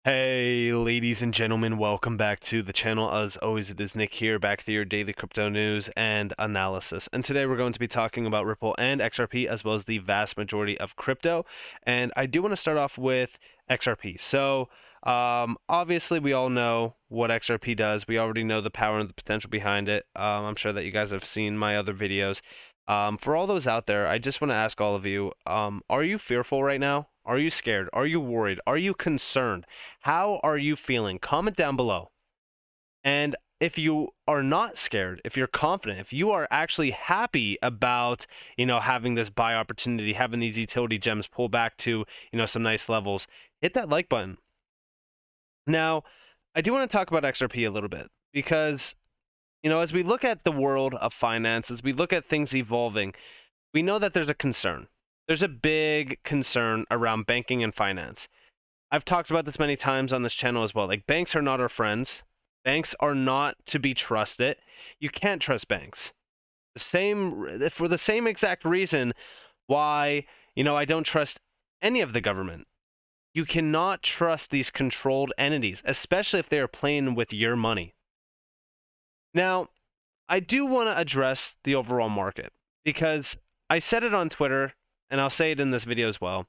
Hey, ladies and gentlemen, welcome back to the channel. As always, it is Nick here, back with your daily crypto news and analysis. And today we're going to be talking about Ripple and XRP, as well as the vast majority of crypto. And I do want to start off with XRP. So, obviously, we all know what XRP does. We already know the power and the potential behind it. I'm sure that you guys have seen my other videos. For all those out there, I just want to ask all of you, are you fearful right now? Are you scared? Are you worried? Are you concerned? How are you feeling? Comment down below. And if you are not scared, if you're confident, if you are actually happy about, having this buy opportunity, having these utility gems pull back to, some nice levels, hit that like button. Now, I do want to talk about XRP a little bit because, as we look at the world of finance, as we look at things evolving, we know that there's a concern. There's a big concern around banking and finance. I've talked about this many times on this channel as well. Like, banks are not our friends. Banks are not to be trusted. You can't trust banks. For the same exact reason why, I don't trust any of the government. You cannot trust these controlled entities, especially if they are playing with your money. Now, I do want to address the overall market because I said it on Twitter, and I'll say it in this video as well.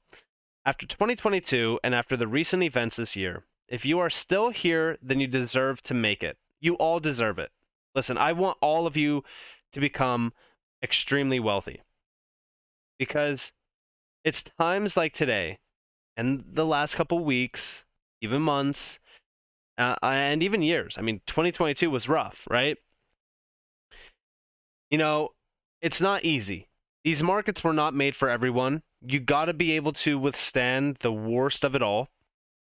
After 2022 and after the recent events this year, if you are still here, then you deserve to make it. You all deserve it. Listen, I want all of you to become extremely wealthy because it's times like today and the last couple weeks, even months, and even years. I mean, 2022 was rough, right? It's not easy. These markets were not made for everyone. You got to be able to withstand the worst of it all.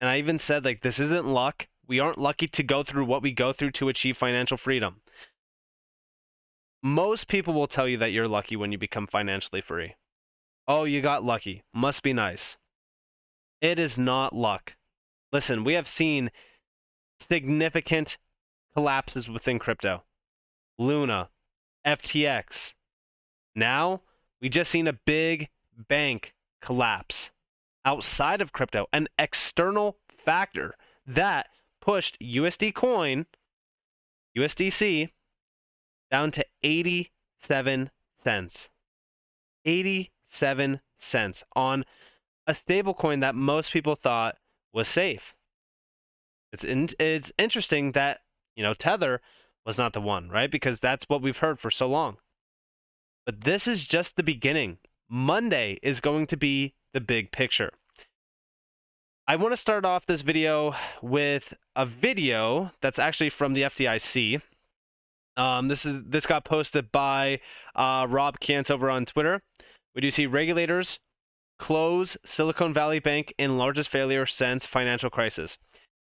And I even said, this isn't luck. We aren't lucky to go through what we go through to achieve financial freedom. Most people will tell you that you're lucky when you become financially free. Oh, you got lucky. Must be nice. It is not luck. Listen, we have seen significant collapses within crypto. Luna, FTX. Now, we just seen a big bank collapse outside of crypto, an external factor that pushed USD coin, USDC, down to 87 cents. 87 cents on a stable coin that most people thought was safe. It's interesting that, Tether was not the one, right? Because that's what we've heard for so long. But this is just the beginning. Monday is going to be the big picture. I want to start off this video with a video that's actually from the FDIC. This got posted by Rob Kantz over on Twitter. We do see regulators close Silicon Valley Bank in largest failure since financial crisis.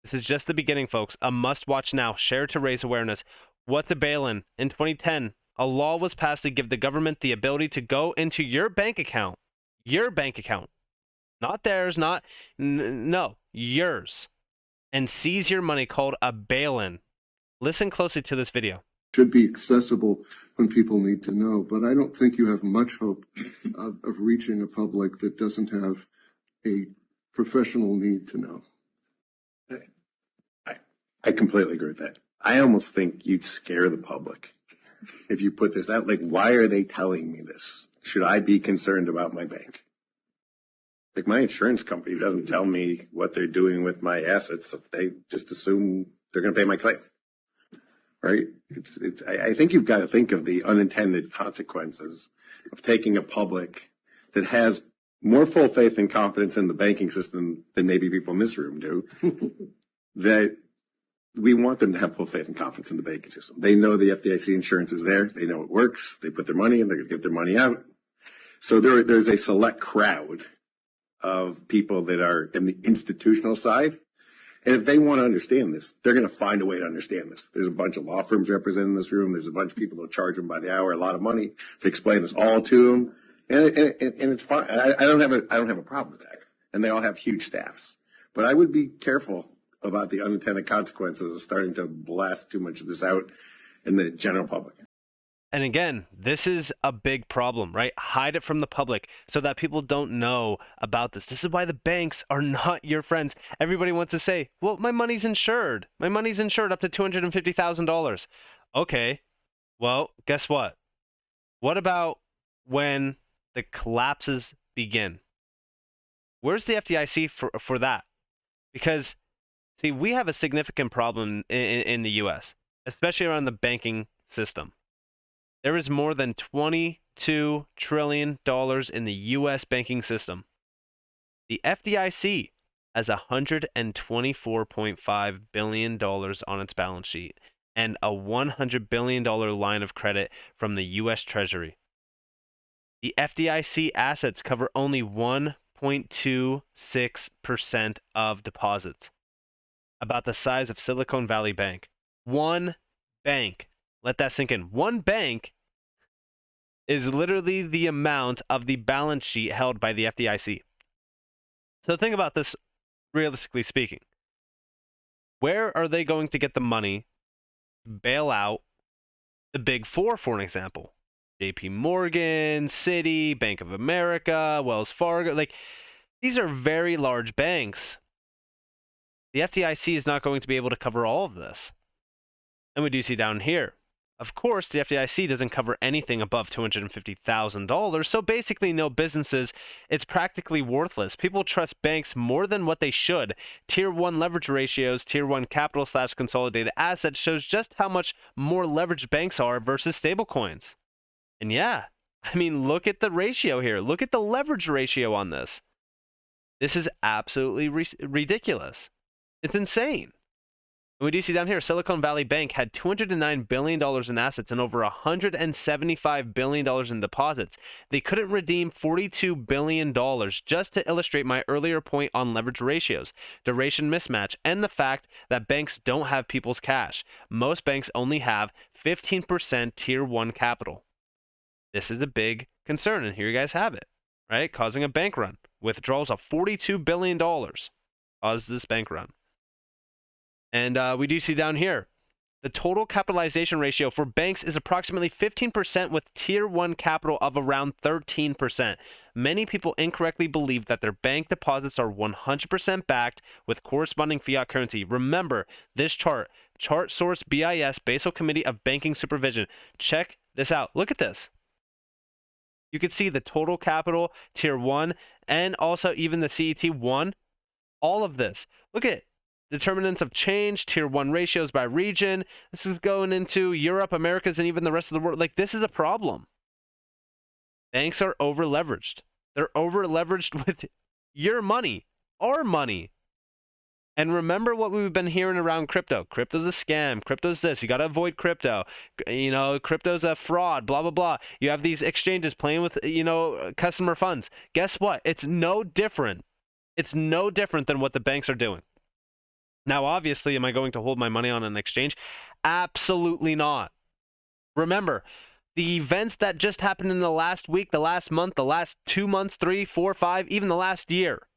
This is just the beginning, folks. A must-watch now. Share to raise awareness. What's a bail-in? In 2010, a law was passed to give the government the ability to go into your bank account, not theirs, no, yours, and seize your money, called a bail-in. Listen closely to this video. Should be accessible when people need to know, but I don't think you have much hope of reaching a public that doesn't have a professional need to know. I completely agree with that. I almost think you'd scare the public if you put this out. Why are they telling me this? Should I be concerned about my bank? My insurance company doesn't tell me what they're doing with my assets. They just assume they're going to pay my claim, right? I think you've got to think of the unintended consequences of taking a public that has more full faith and confidence in the banking system than maybe people in this room do. That we want them to have full faith and confidence in the banking system. They know the FDIC insurance is there. They know it works. They put their money in. They're going to get their money out. So there's a select crowd of people that are in the institutional side. And if they want to understand this, they're going to find a way to understand this. There's a bunch of law firms represented in this room. There's a bunch of people that charge them by the hour a lot of money to explain this all to them. And it's fine. I don't have a problem with that. And they all have huge staffs. But I would be careful about the unintended consequences of starting to blast too much of this out in the general public. And again, this is a big problem, right? Hide it from the public so that people don't know about this. This is why the banks are not your friends. Everybody wants to say, well, my money's insured. My money's insured up to $250,000. Okay, well, guess what? What about when the collapses begin? Where's the FDIC for that? Because, see, we have a significant problem in the U.S., especially around the banking system. There is more than $22 trillion in the U.S. banking system. The FDIC has $124.5 billion on its balance sheet and a $100 billion line of credit from the U.S. Treasury. The FDIC assets cover only 1.26% of deposits, about the size of Silicon Valley Bank. One bank. Let that sink in. One bank is literally the amount of the balance sheet held by the FDIC. So think about this realistically speaking. Where are they going to get the money to bail out the big four, for an example? JP Morgan, Citi, Bank of America, Wells Fargo. Like, these are very large banks. The FDIC is not going to be able to cover all of this. And we do see down here, of course, the FDIC doesn't cover anything above $250,000, so basically no businesses. It's practically worthless. People trust banks more than what they should. Tier 1 leverage ratios, Tier 1 capital/consolidated assets shows just how much more leveraged banks are versus stablecoins. And yeah, I mean, look at the ratio here. Look at the leverage ratio on this. This is absolutely ridiculous. It's insane. And we do see down here, Silicon Valley Bank had $209 billion in assets and over $175 billion in deposits. They couldn't redeem $42 billion, just to illustrate my earlier point on leverage ratios, duration mismatch, and the fact that banks don't have people's cash. Most banks only have 15% Tier 1 capital. This is a big concern, and here you guys have it, right? Causing a bank run. Withdrawals of $42 billion caused this bank run. And we do see down here, the total capitalization ratio for banks is approximately 15% with Tier 1 capital of around 13%. Many people incorrectly believe that their bank deposits are 100% backed with corresponding fiat currency. Remember, this chart source BIS, Basel Committee of Banking Supervision. Check this out. Look at this. You can see the total capital, Tier 1, and also even the CET1. All of this. Look at it. Determinants of change, Tier 1 ratios by region. This is going into Europe, Americas, and even the rest of the world. Like, this is a problem. Banks are over-leveraged. They're over-leveraged with your money, our money. And remember what we've been hearing around crypto. Crypto's a scam. Crypto's this. You got to avoid crypto. You know, crypto's a fraud, blah, blah, blah. You have these exchanges playing with, customer funds. Guess what? It's no different. It's no different than what the banks are doing. Now, obviously, am I going to hold my money on an exchange? Absolutely not. Remember, the events that just happened in the last week, the last month, the last 2 months, 3, 4, 5, even the last year,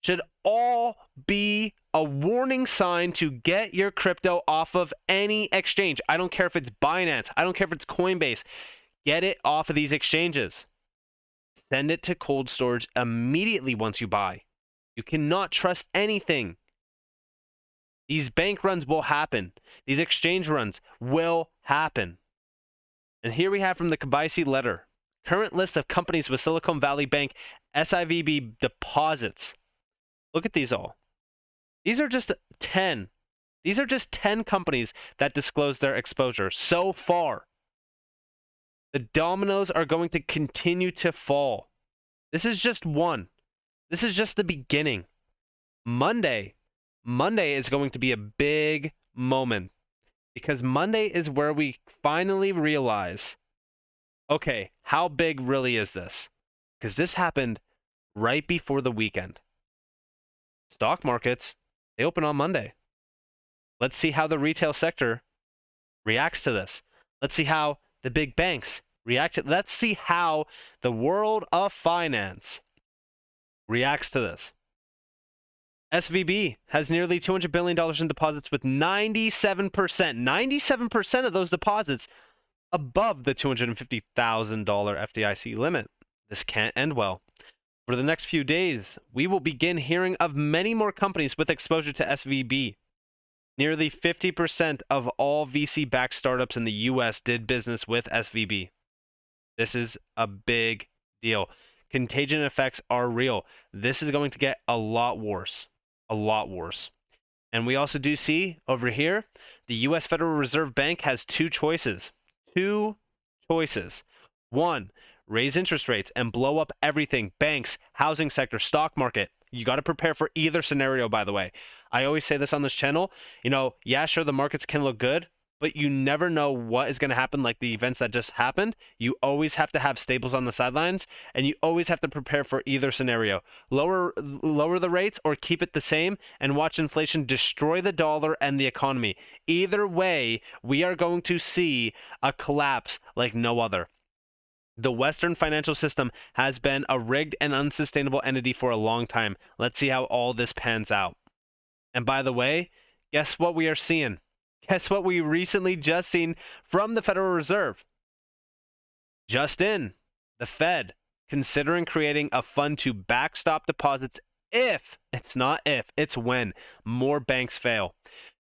should all be a warning sign to get your crypto off of any exchange. I don't care if it's Binance. I don't care if it's Coinbase. Get it off of these exchanges. Send it to cold storage immediately once you buy. You cannot trust anything. These bank runs will happen. These exchange runs will happen. And here we have from the Kabaisi letter, current list of companies with Silicon Valley Bank SIVB deposits. Look at these all. These are just 10. These are just 10 companies that disclose their exposure so far. The dominoes are going to continue to fall. This is just one. This is just the beginning. Monday is going to be a big moment because Monday is where we finally realize, okay, how big really is this? Because this happened right before the weekend. Stock markets, they open on Monday. Let's see how the retail sector reacts to this. Let's see how the big banks react to it. Let's see how the world of finance reacts to this. SVB has nearly $200 billion in deposits with 97% of those deposits above the $250,000 FDIC limit. This can't end well. For the next few days, we will begin hearing of many more companies with exposure to SVB. Nearly 50% of all VC-backed startups in the US did business with SVB. This is a big deal. Contagion effects are real. This is going to get a lot worse. A lot worse. And we also do see over here, the US Federal Reserve Bank has two choices. Two choices. One, raise interest rates and blow up everything. Banks, housing sector, stock market. You got to prepare for either scenario, by the way. I always say this on this channel. Yeah, sure, the markets can look good, but you never know what is going to happen, like the events that just happened. You always have to have staples on the sidelines, and you always have to prepare for either scenario. Lower the rates or keep it the same and watch inflation destroy the dollar and the economy. Either way, we are going to see a collapse like no other. The Western financial system has been a rigged and unsustainable entity for a long time. Let's see how all this pans out. And by the way, guess what we are seeing? Guess what we recently just seen from the Federal Reserve? Just in, the Fed considering creating a fund to backstop deposits if, it's not if, it's when more banks fail.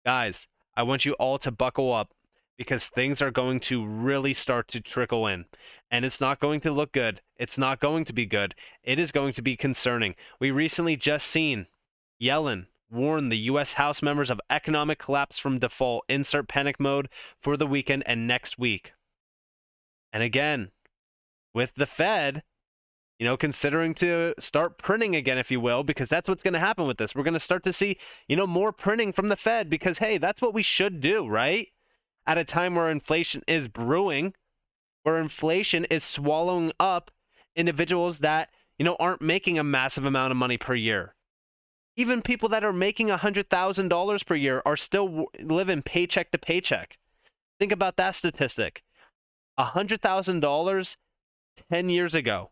Guys, I want you all to buckle up because things are going to really start to trickle in. And it's not going to look good. It's not going to be good. It is going to be concerning. We recently just seen Yellen warn the U.S. House members of economic collapse from default. Insert panic mode for the weekend and next week. And again, with the Fed, considering to start printing again, if you will, because that's what's going to happen with this. We're going to start to see, more printing from the Fed because, hey, that's what we should do, right? At a time where inflation is brewing, where inflation is swallowing up individuals that, aren't making a massive amount of money per year. Even people that are making $100,000 per year are still living paycheck to paycheck. Think about that statistic. $100,000 10 years ago.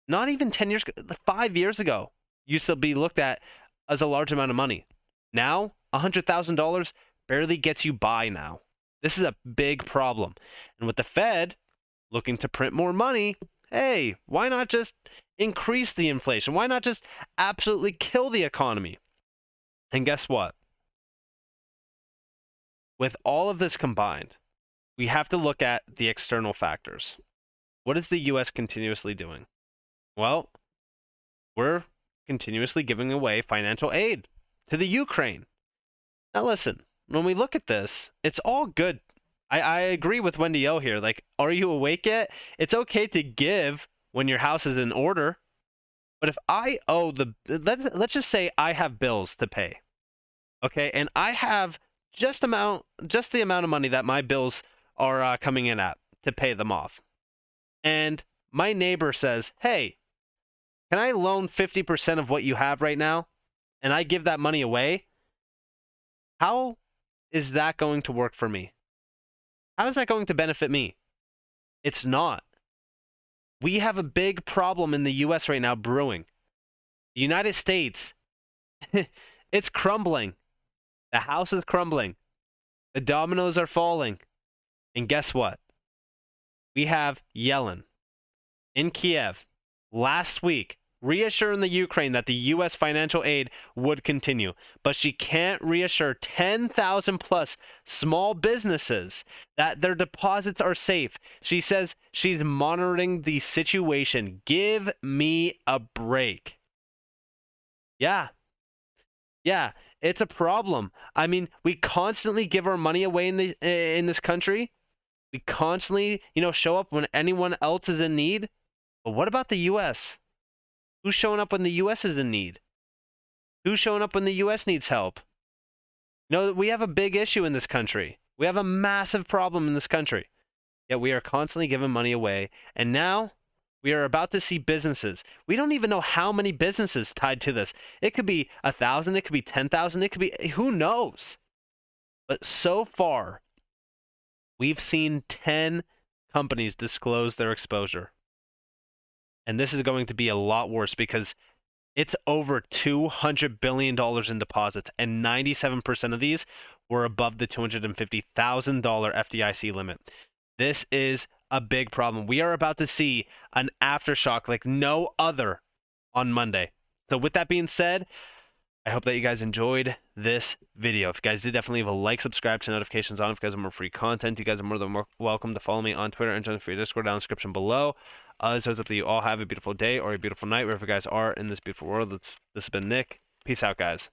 Not even 10 years, 5 years ago, used to be looked at as a large amount of money. Now, $100,000 barely gets you by now. This is a big problem. And with the Fed looking to print more money, hey, why not just increase the inflation? Why not just absolutely kill the economy? And guess what? With all of this combined, we have to look at the external factors. What is the U.S. continuously doing? Well, we're continuously giving away financial aid to the Ukraine. Now listen, when we look at this, it's all good. I agree with Wendy O here. Like, are you awake yet? It's okay to give when your house is in order. But if I owe let's just say I have bills to pay. Okay, and I have just the amount of money that my bills are coming in at to pay them off. And my neighbor says, hey, can I loan 50% of what you have right now? And I give that money away. How is that going to work for me? How is that going to benefit me? It's not. We have a big problem in the US right now brewing. The United States, it's crumbling. The house is crumbling. The dominoes are falling. And guess what? We have Yellen in Kiev last week reassuring the Ukraine that the U.S. financial aid would continue. But she can't reassure 10,000 plus small businesses that their deposits are safe. She says she's monitoring the situation. Give me a break. Yeah, it's a problem. I mean, we constantly give our money away in this country. We constantly, show up when anyone else is in need. But what about the U.S.? Who's showing up when the U.S. is in need? Who's showing up when the U.S. needs help? We have a big issue in this country. We have a massive problem in this country. Yet we are constantly giving money away. And now we are about to see businesses. We don't even know how many businesses tied to this. It could be 1,000. It could be 10,000. It could be, who knows? But so far, we've seen 10 companies disclose their exposure. And this is going to be a lot worse because it's over $200 billion in deposits, and 97% of these were above the $250,000 FDIC limit. This is a big problem. We are about to see an aftershock like no other on Monday. So with that being said, I hope that you guys enjoyed this video. If you guys did, definitely leave a like, subscribe to notifications on if you guys want more free content. You guys are more than welcome to follow me on Twitter and join the free Discord down in the description below. As always, hope that you all have a beautiful day or a beautiful night wherever you guys are in this beautiful world. This has been Nick. Peace out, guys.